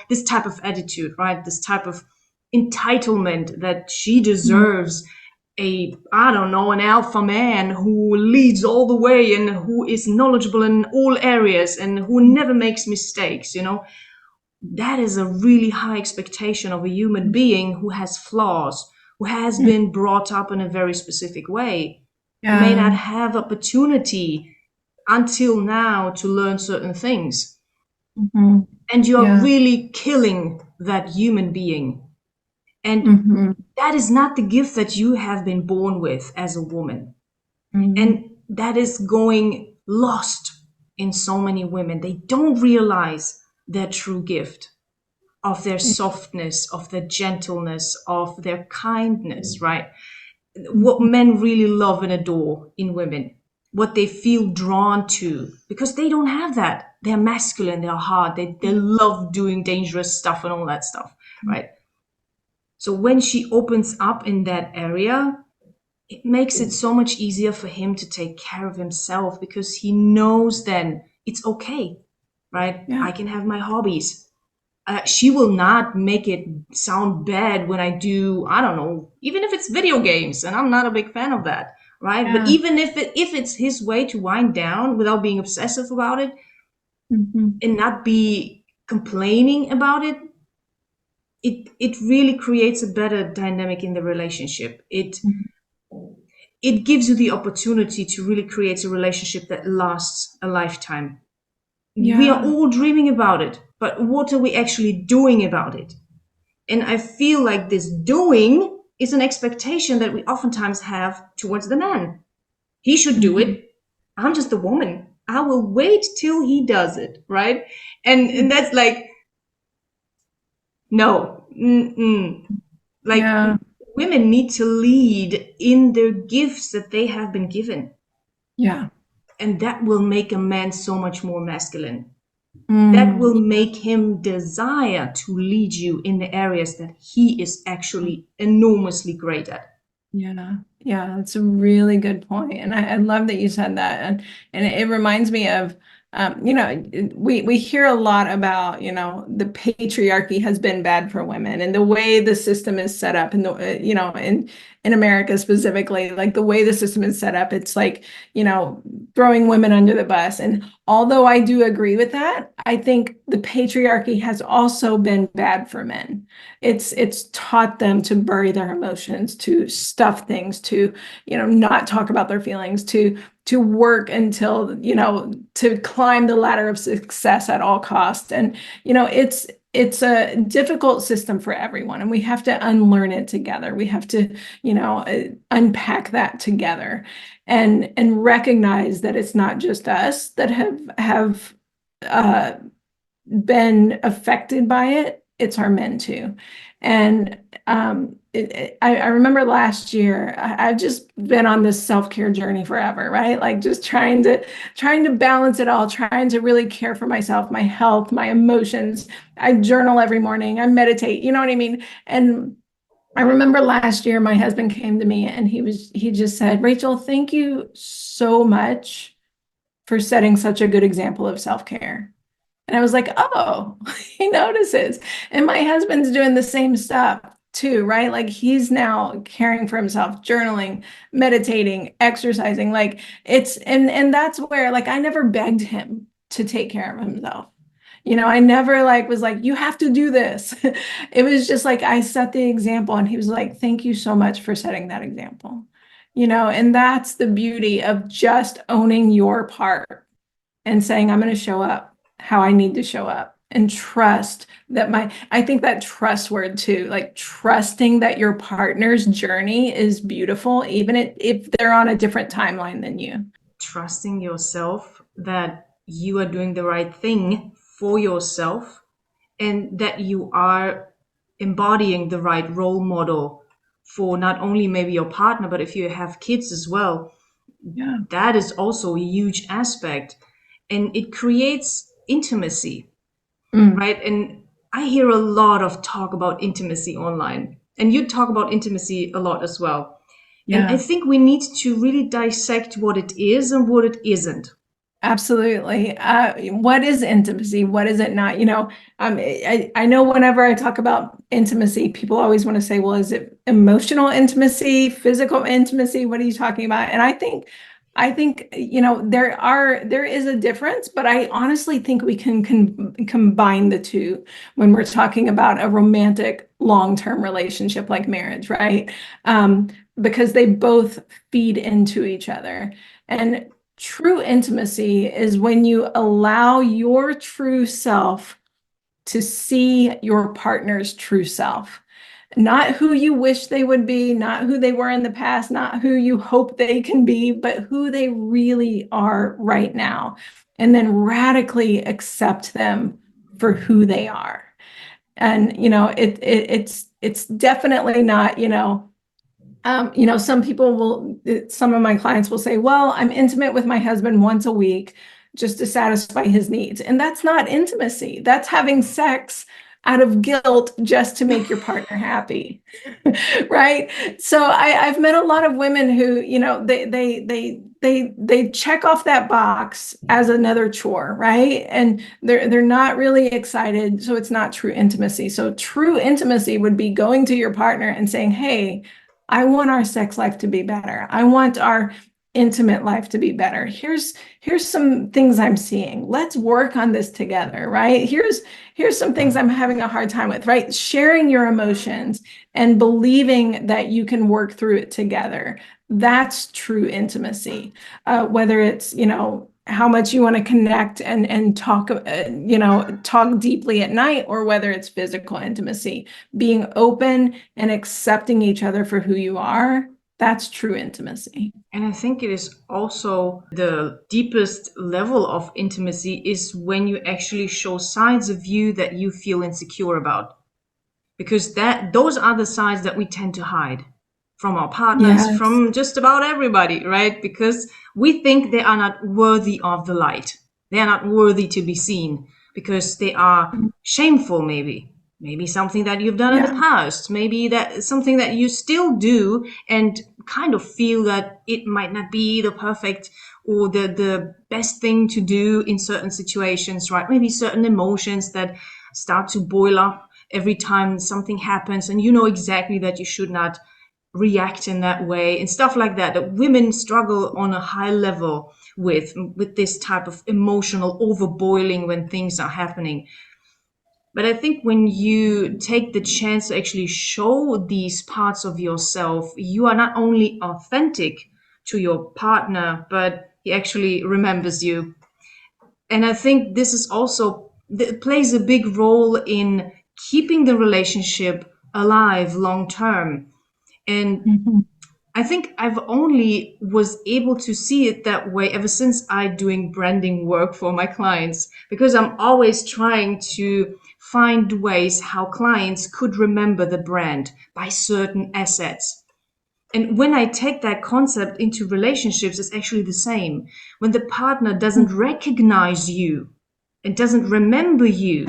this type of attitude, right? This type of entitlement that she Mhm. deserves I don't know, an alpha man who leads all the way and who is knowledgeable in all areas and who never makes mistakes. That is a really high expectation of a human being who has flaws, who has Mhm. been brought up in a very specific way, who may not Yeah. have opportunity until now to learn certain things. Mhm. And you're Yeah. really killing that human being. And Mhm. that is not the gift that you have been born with as a woman. Mhm. And that is going lost in so many women. They don't realize their true gift of their softness, of their gentleness, of their kindness, right? What Mhm. men really love and adore in women, what they feel drawn to, because they don't have that. They're masculine, they're hard, they love doing dangerous stuff and all that stuff, right? So when she opens up in that area, it makes it so much easier for him to take care of himself because he knows then it's okay, right? Yeah. I can have my hobbies. She will not make it sound bad when I do, I don't know, even if it's video games, and I'm not a big fan of that, right? But Yeah. even if it's his way to wind down without being obsessive about it Mhm. and not be complaining about it, it really creates a better dynamic in the relationship. Mhm. It gives you the opportunity to really create a relationship that lasts a lifetime. We are Yeah. all dreaming about it, but what are we actually doing about it? And I feel like this doing is an expectation that we oftentimes have towards the man. He should do Mhm. it. I'm just a woman. I will wait till he does it, right? And Mhm. that's like, no. Mm-mm. Like Yeah. women need to lead in their gifts that they have been given. Yeah. And that will make a man so much more masculine. That Mm. will make him desire to lead you in the areas that he is actually enormously great at. Yeah. Yeah, that's a really good point. And I love that you said that. And it reminds me of, we hear a lot about, the patriarchy has been bad for women and the way the system is set up and in America specifically, like the way the system is set up, it's like, throwing women under the bus. And although I do agree with that, I think the patriarchy has also been bad for men. It's taught them to bury their emotions, to stuff things, to not talk about their feelings, to work until to climb the ladder of success at all costs. And it's a difficult system for everyone, and we have to unlearn it together. We have to unpack that together, and recognize that it's not just us that have uh, been affected by it, it's our men too. And I remember last year, I've just been on this self-care journey forever, right? Like just trying to balance it all, trying to really care for myself, my health, my emotions. I journal every morning, I meditate, you know what I mean? And I remember last year my husband came to me and he just said, Rachel, thank you so much for setting such a good example of self-care. And I was like, oh, he notices. And my husband's doing the same stuff too, right? Like he's now caring for himself, journaling, meditating, exercising. Like and that's where like I never begged him to take care of himself. I never like was like, you have to do this. It was just like I set the example and he was like, thank you so much for setting that example. And that's the beauty of just owning your part and saying, I'm going to show up how I need to show up and trust that I think that trust word too, like trusting that your partner's journey is beautiful, even if they're on a different timeline than you. Trusting yourself that you are doing the right thing for yourself and that you are embodying the right role model for not only maybe your partner, but if you have kids as well, Yeah. that is also a huge aspect. And it creates intimacy, Mm, right? And I hear a lot of talk about intimacy online, and you talk about intimacy a lot as well. And I yeah. think we need to really dissect what it is and what it isn't. Absolutely. What is intimacy? What is it not? I know whenever I talk about intimacy, people always want to say, well, is it emotional intimacy, physical intimacy? What are you talking about? And I think, there is a difference, but I honestly think we can combine the two when we're talking about a romantic long-term relationship like marriage, right? Because they both feed into each other. And true intimacy is when you allow your true self to see your partner's true self. Not who you wish they would be, not who they were in the past, not who you hope they can be, but who they really are right now. And then radically accept them for who they are. And it's definitely not, some of my clients will say, well, I'm intimate with my husband once a week just to satisfy his needs. And that's not intimacy. That's having sex out of guilt just to make your partner happy. Right? So I've met a lot of women who, they check off that box as another chore, right? And they're not really excited. So it's not true intimacy. So true intimacy would be going to your partner and saying, hey, I want our sex life to be better. I want our intimate life to be better. Here's some things I'm seeing. Let's work on this together, right? Here's some things I'm having a hard time with, right? Sharing your emotions and believing that you can work through it together. That's true intimacy. Whether it's, how much you want to connect and talk, talk deeply at night, or whether it's physical intimacy, being open and accepting each other for who you are, that's true intimacy. And I think it is also the deepest level of intimacy is when you actually show sides of you that you feel insecure about. Because that those are the sides that we tend to hide from our partners, Yes. from just about everybody, right? Because we think they are not worthy of the light. They are not worthy to be seen because they are shameful, maybe something that you've done in the Yeah. past, maybe that something that you still do and kind of feel that it might not be the perfect or the best thing to do in certain situations, right? Maybe certain emotions that start to boil up every time something happens, and you know exactly that you should not react in that way and stuff like that, that women struggle on a high level with this type of emotional overboiling when things are happening. But I think when you take the chance to actually show these parts of yourself, you are not only authentic to your partner, but he actually remembers you. And I think this is also plays a big role in keeping the relationship alive long term. And Mhm. I think I've only was able to see it that way ever since I doing branding work for my clients, because I'm always trying to find ways how clients could remember the brand by certain assets. And when I take that concept into relationships, it's actually the same. When the partner doesn't recognize you and doesn't remember you,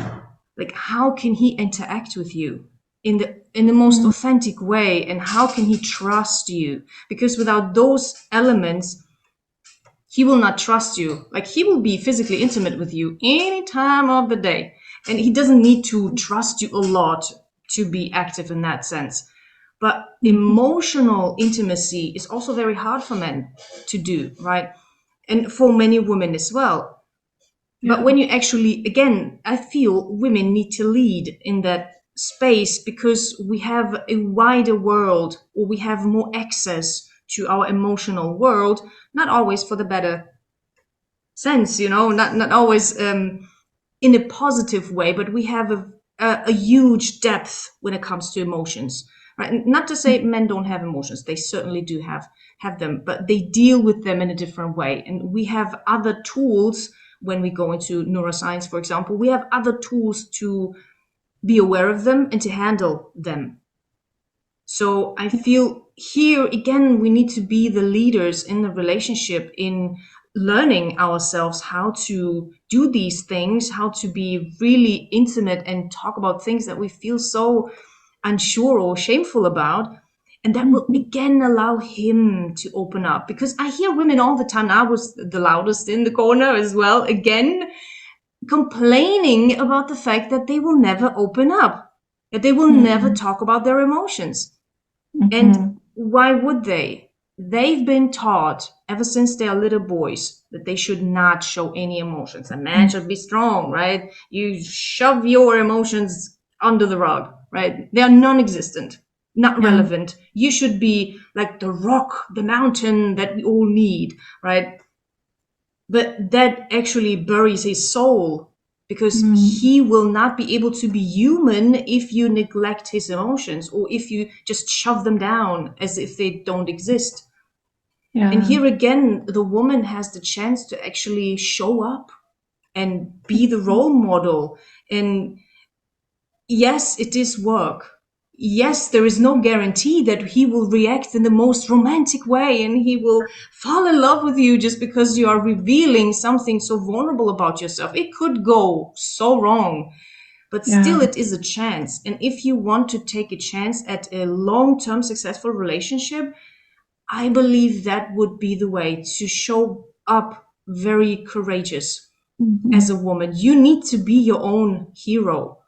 like how can he interact with you in the most Mhm. authentic way, and how can he trust you? Because without those elements, he will not trust you. Like he will be physically intimate with you any time of the day, and he doesn't need to trust you a lot to be active in that sense. But Mhm. emotional intimacy is also very hard for men to do, right? And for many women as well. But Yeah. when you actually, again, I feel women need to lead in that space because we have a wider world, or we have more access to our emotional world, not always for the better sense, not always in a positive way, but we have a huge depth when it comes to emotions, right? Not to say men don't have emotions; they certainly do have them, but they deal with them in a different way. And we have other tools when we go into neuroscience, for example. We have other tools to be aware of them and to handle them. So I feel here again, we need to be the leaders in the relationship in learning ourselves how to do these things, how to be really intimate and talk about things that we feel so unsure or shameful about. And that will Mhm. again allow him to open up, because I hear women all the time. I was the loudest in the corner as well, again, complaining about the fact that they will never open up, that they will never Mhm. talk about their emotions. And Mhm. why would they? They've been taught ever since they are little boys that they should not show any emotions. A man should be strong, right? You shove your emotions under the rug, right? They are non existent, not Yeah. relevant. You should be like the rock, the mountain that we all need, right? But that actually buries his soul, because Mm. he will not be able to be human if you neglect his emotions, or if you just shove them down as if they don't exist. And Yeah. here again, the woman has the chance to actually show up and be the role model. And yes, it is work. Yes, there is no guarantee that he will react in the most romantic way and he will fall in love with you just because you are revealing something so vulnerable about yourself. It could go so wrong, but Yeah. still, it is a chance. And if you want to take a chance at a long term successful relationship, I believe that would be the way to show up very courageous as a Mhm. woman. You need to be your own hero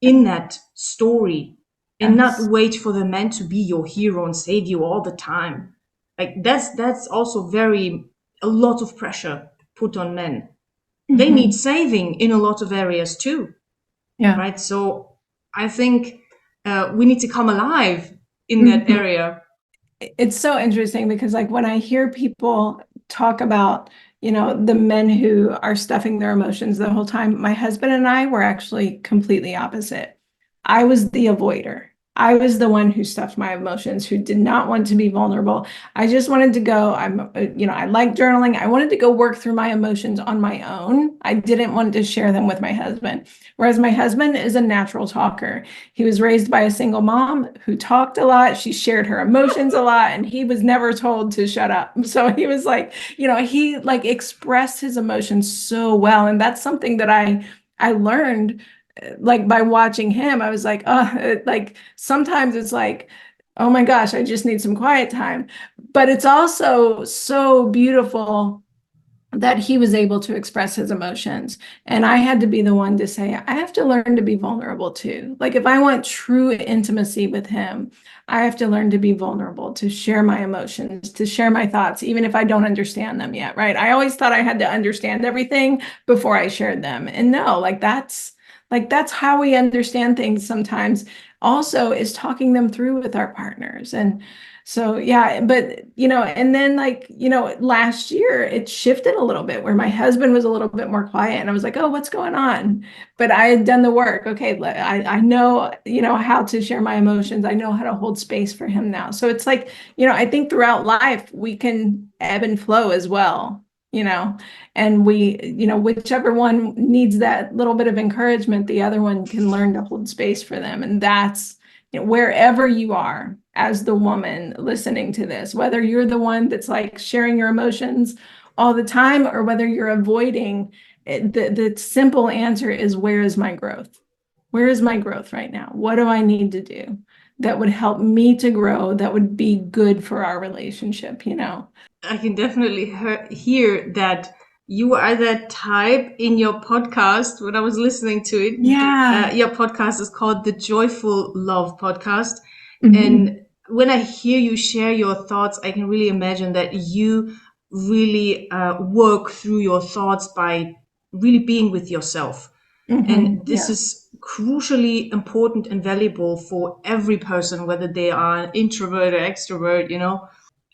in that story, and not Yes. wait for the man to be your hero and save you all the time. Like that's also very a lot of pressure put on men. They need Mhm. saving in a lot of areas too, Yeah. right? So I think we need to come alive in that Mhm. area. It's so interesting because like when I hear people talk about, the men who are stuffing their emotions the whole time, my husband and I were actually completely opposite. I was the avoider. I was the one who stuffed my emotions, who did not want to be vulnerable. I just wanted to go, I like journaling. I wanted to go work through my emotions on my own. I didn't want to share them with my husband. Whereas my husband is a natural talker. He was raised by a single mom who talked a lot. She shared her emotions a lot, and he was never told to shut up. So he was like, he like expressed his emotions so well. And that's something that I learned like by watching him. I was like, like sometimes it's like Oh my gosh, I just need some quiet time. But it's also so beautiful that he was able to express his emotions. And I had to be the one to say, I have to learn to be vulnerable too. Like, if I want true intimacy with him, I have to learn to be vulnerable, to share my emotions, to share my thoughts, even if I don't understand them yet, right? I always thought I had to understand everything before I shared them. And no, like that's how we understand things sometimes also, is talking them through with our partners. And so, yeah, but and then, like, last year it shifted a little bit where my husband was a little bit more quiet, and I was like, oh, what's going on? But I had done the work. Okay, I know, how to share my emotions. I know how to hold space for him now. So it's like, I think throughout life we can ebb and flow as well, and whichever one needs that little bit of encouragement, the other one can learn to hold space for them. And that's, wherever you are as the woman listening to this, whether you're the one that's like sharing your emotions all the time, or whether you're avoiding it, the simple answer is, where is my growth? Where is my growth right now? What do I need to do that would help me to grow, that would be good for our relationship? I can definitely hear that you are that type in your podcast. When I was listening to it, Yeah. your podcast is called the Joyful Love Podcast. Mhm. And when I hear you share your thoughts, I can really imagine that you really work through your thoughts by really being with yourself. And this Yeah. is crucially important and valuable for every person, whether they are an introvert or extrovert.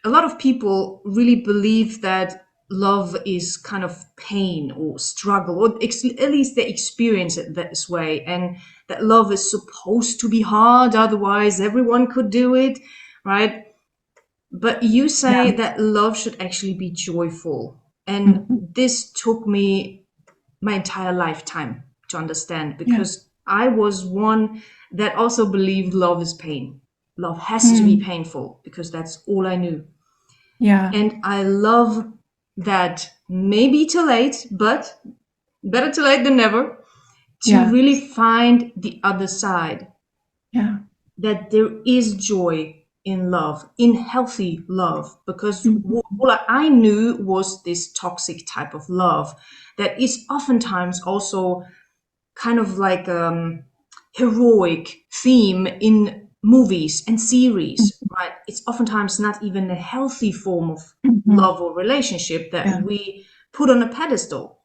A lot of people really believe that love is kind of pain or struggle, or at least they experience it this way, and that love is supposed to be hard, otherwise everyone could do it, right? But you say Yeah. that love should actually be joyful. And Mhm. this took me my entire lifetime to understand, Yeah. because I was one that also believed love is pain. Love has to be Mm. painful because that's all I knew. Yeah. And I love that, maybe too late, but better too late than never, to Yeah. really find the other side, Yeah. that there is joy in love, in healthy love, because Mhm. all I knew was this toxic type of love that is oftentimes also kind of like heroic theme in movies and series, right? It's oftentimes not even a healthy form of Mhm. love or relationship that Yeah. we put on a pedestal.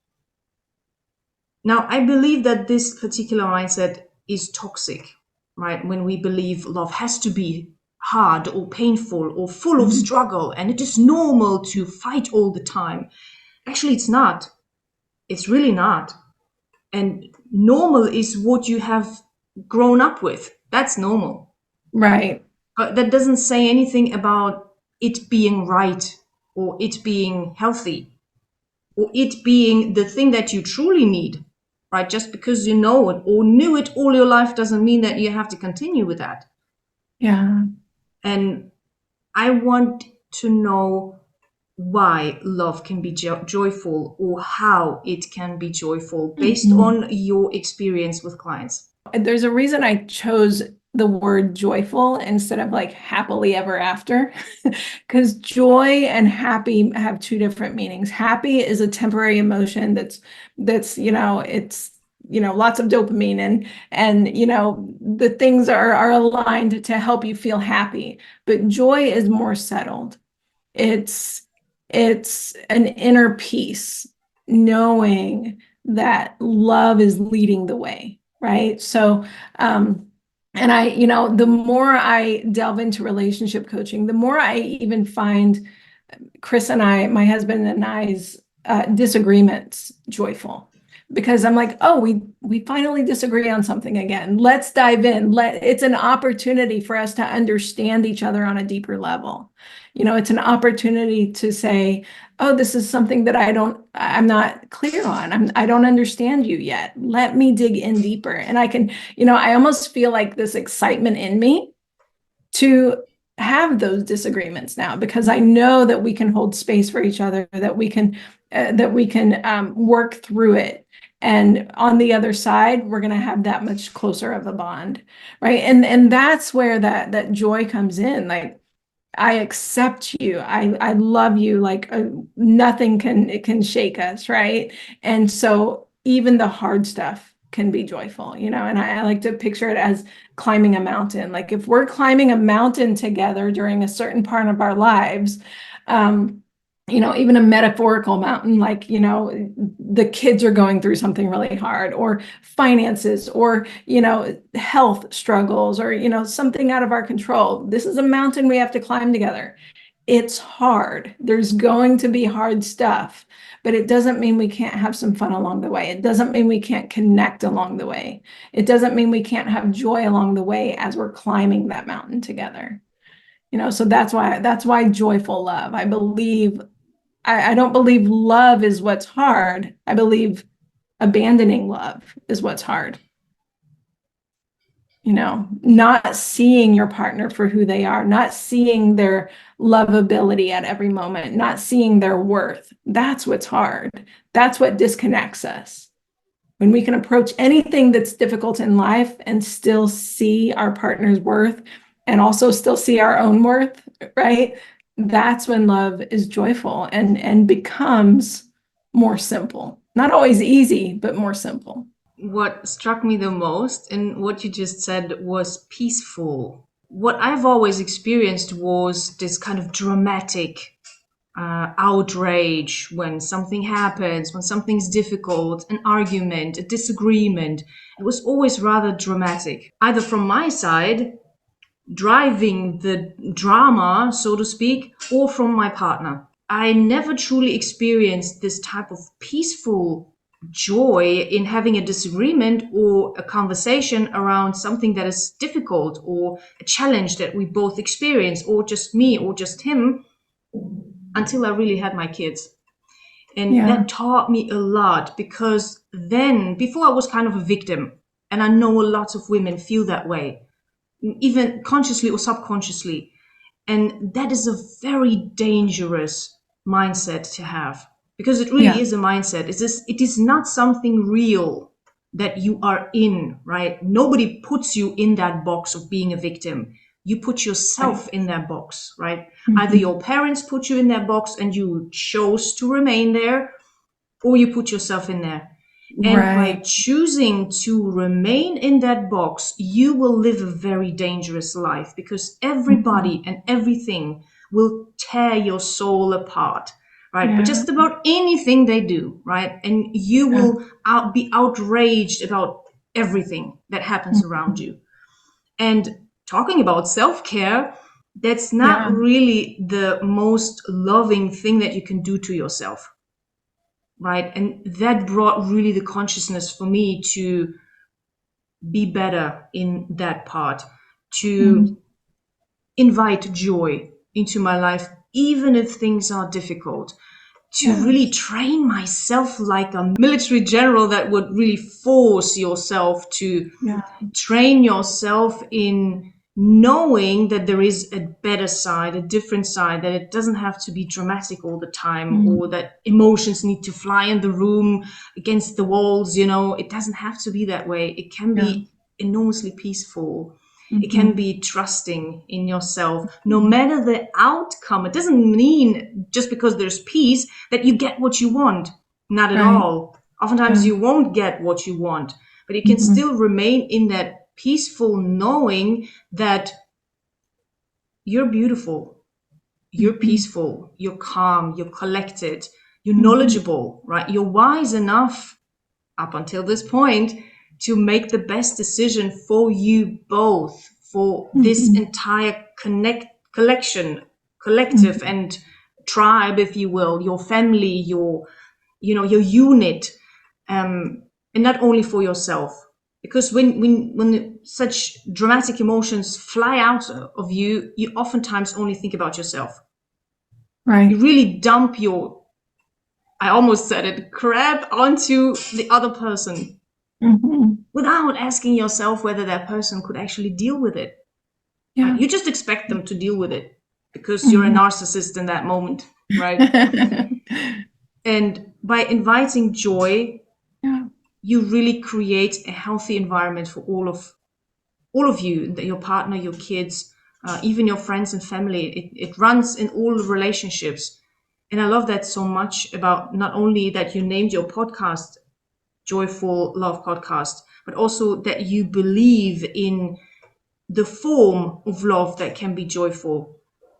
Now, I believe that this particular mindset is toxic, right? When we believe love has to be hard or painful or full of Mhm. struggle and it is normal to fight all the time. Actually, it's not. It's really not. And normal is what you have grown up with. That's normal. Right. But that doesn't say anything about it being right or it being healthy or it being the thing that you truly need, right? Just because you know it or knew it all your life doesn't mean that you have to continue with that. Yeah. And I want to know why love can be joyful or how it can be joyful based Mhm. on your experience with clients. There's a reason I chose the word joyful instead of like happily ever after, because joy and happy have two different meanings. Happy is a temporary emotion that's it's lots of dopamine, and the things are aligned to help you feel happy. But joy is more settled. It's it's an inner peace, knowing that love is leading the way, right? So, and the more I delve into relationship coaching, the more I even find Chris and I, my husband and I's disagreements joyful, because I'm like, oh, we finally disagree on something again. Let's dive in. It's an opportunity for us to understand each other on a deeper level. It's an opportunity to say, oh, this is something that I'm not clear on. I don't understand you yet. Let me dig in deeper. And I almost feel like this excitement in me to have those disagreements now, because I know that we can hold space for each other, that we can work through it. And on the other side, we're going to have that much closer of a bond, right? And that's where that joy comes in. Like, I accept you. I love you. Like, nothing can shake us, right? And so even the hard stuff can be joyful, and I like to picture it as climbing a mountain. Like, if we're climbing a mountain together during a certain part of our lives, um, even a metaphorical mountain, like, the kids are going through something really hard, or finances, or, health struggles, or, something out of our control. This is a mountain we have to climb together. It's hard. There's going to be hard stuff, but it doesn't mean we can't have some fun along the way. It doesn't mean we can't connect along the way. It doesn't mean we can't have joy along the way as we're climbing that mountain together. So that's why joyful love. I don't believe love is what's hard. I believe abandoning love is what's hard. Not seeing your partner for who they are, not seeing their lovability at every moment, not seeing their worth. That's what's hard. That's what disconnects us. When we can approach anything that's difficult in life and still see our partner's worth and also still see our own worth, right? That's when love is joyful and becomes more simple. Not always easy, but more simple. What struck me the most in what you just said was peaceful. What I've always experienced was this kind of dramatic outrage when something happens, when something's difficult, an argument, a disagreement. It was always rather dramatic, either from my side, driving the drama, so to speak, or from my partner. I never truly experienced this type of peaceful joy in having a disagreement or a conversation around something that is difficult or a challenge that we both experience, or just me or just him, until I really had my kids. And Yeah, that taught me a lot, because then, before I was kind of a victim, and I know a lot of women feel that way, even consciously or subconsciously. And that is a very dangerous mindset to have, because it really yeah, is a mindset. It is not something real that you are in, right? Nobody puts you in that box of being a victim. You put right. yourself in that box, right? Either Mhm. your parents put you in that box and you chose to remain there, or you put yourself in there. And by Right. choosing to remain in that box, you will live a very dangerous life, because everybody Mhm. and everything will tear your soul apart, right? But Yeah, just about anything they do, right? And you yeah, will be outraged about everything that happens around mhm. you. And talking about self care, that's not Yeah, really the most loving thing that you can do to yourself, right? And that brought really the consciousness for me to be better in that part, to mhm. invite joy into my life, even if things are difficult, to really Yes, train myself like a military general that would really force yourself to yeah, train yourself in knowing that there is a better side, a different side, that it doesn't have to be dramatic all the time, or mhm. that emotions need to fly in the room against the walls. It doesn't have to be that way. It can Yeah, be enormously peaceful. It can mhm. be trusting in yourself, no Mhm. matter the outcome. It doesn't mean just because there's peace that you get what you want. Not at Right. all. Oftentimes Yeah. you won't get what you want, but you can Mhm. still remain in that peaceful knowing that you're beautiful, you're Mhm. peaceful, you're calm, you're collected, you're Mhm. knowledgeable, right? You're wise enough up until this point to make the best decision for you both, for this Mhm. entire collection, collective Mhm. and tribe, if you will, your family, your unit, and not only for yourself. Because when such dramatic emotions fly out of you, you oftentimes only think about yourself. You Right. really dump your, I almost said it, crap onto the other person, Mhm. without asking yourself whether that person could actually deal with it. Right? Yeah. You just expect them to deal with it because you're a Mhm. narcissist in that moment, right? And by inviting joy, Yeah. you really create a healthy environment for all of you, your partner, your kids, even your friends and family. It runs in all relationships. And I love that so much about not only that you named your podcast Joyful Love Podcast, but also that you believe in the form of love that can be joyful,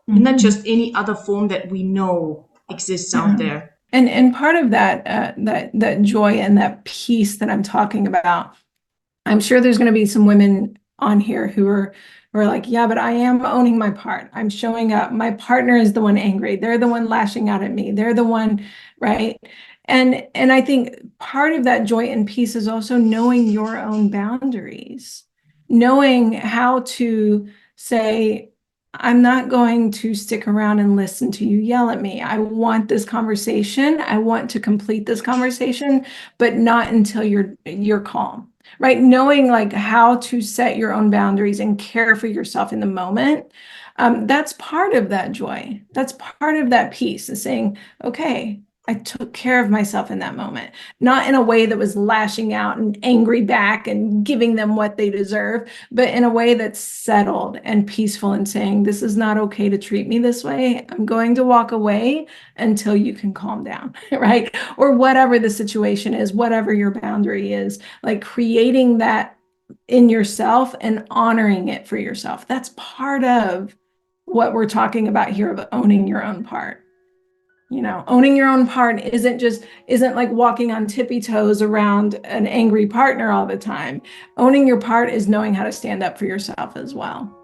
and not Mhm. just any other form that we know exists out Yeah. there. And part of that that joy and that peace that I'm talking about, I'm sure there's going to be some women on here who are like, yeah, but I am owning my part. I'm showing up. My partner is the one angry. They're the one lashing out at me. They're the one, right? And I think part of that joy and peace is also knowing your own boundaries, knowing how to say, I'm not going to stick around and listen to you yell at me. I want this conversation. I want to complete this conversation, but not until you're calm, right? Knowing like how to set your own boundaries and care for yourself in the moment. That's part of that joy. That's part of that peace, is saying, okay, I took care of myself in that moment, not in a way that was lashing out and angry back and giving them what they deserve, but in a way that's settled and peaceful and saying, this is not okay to treat me this way. I'm going to walk away until you can calm down, right? Or whatever the situation is, whatever your boundary is, like creating that in yourself and honoring it for yourself. That's part of what we're talking about here of owning your own part. Owning your own part isn't like walking on tippy toes around an angry partner all the time. Owning your part is knowing how to stand up for yourself as well.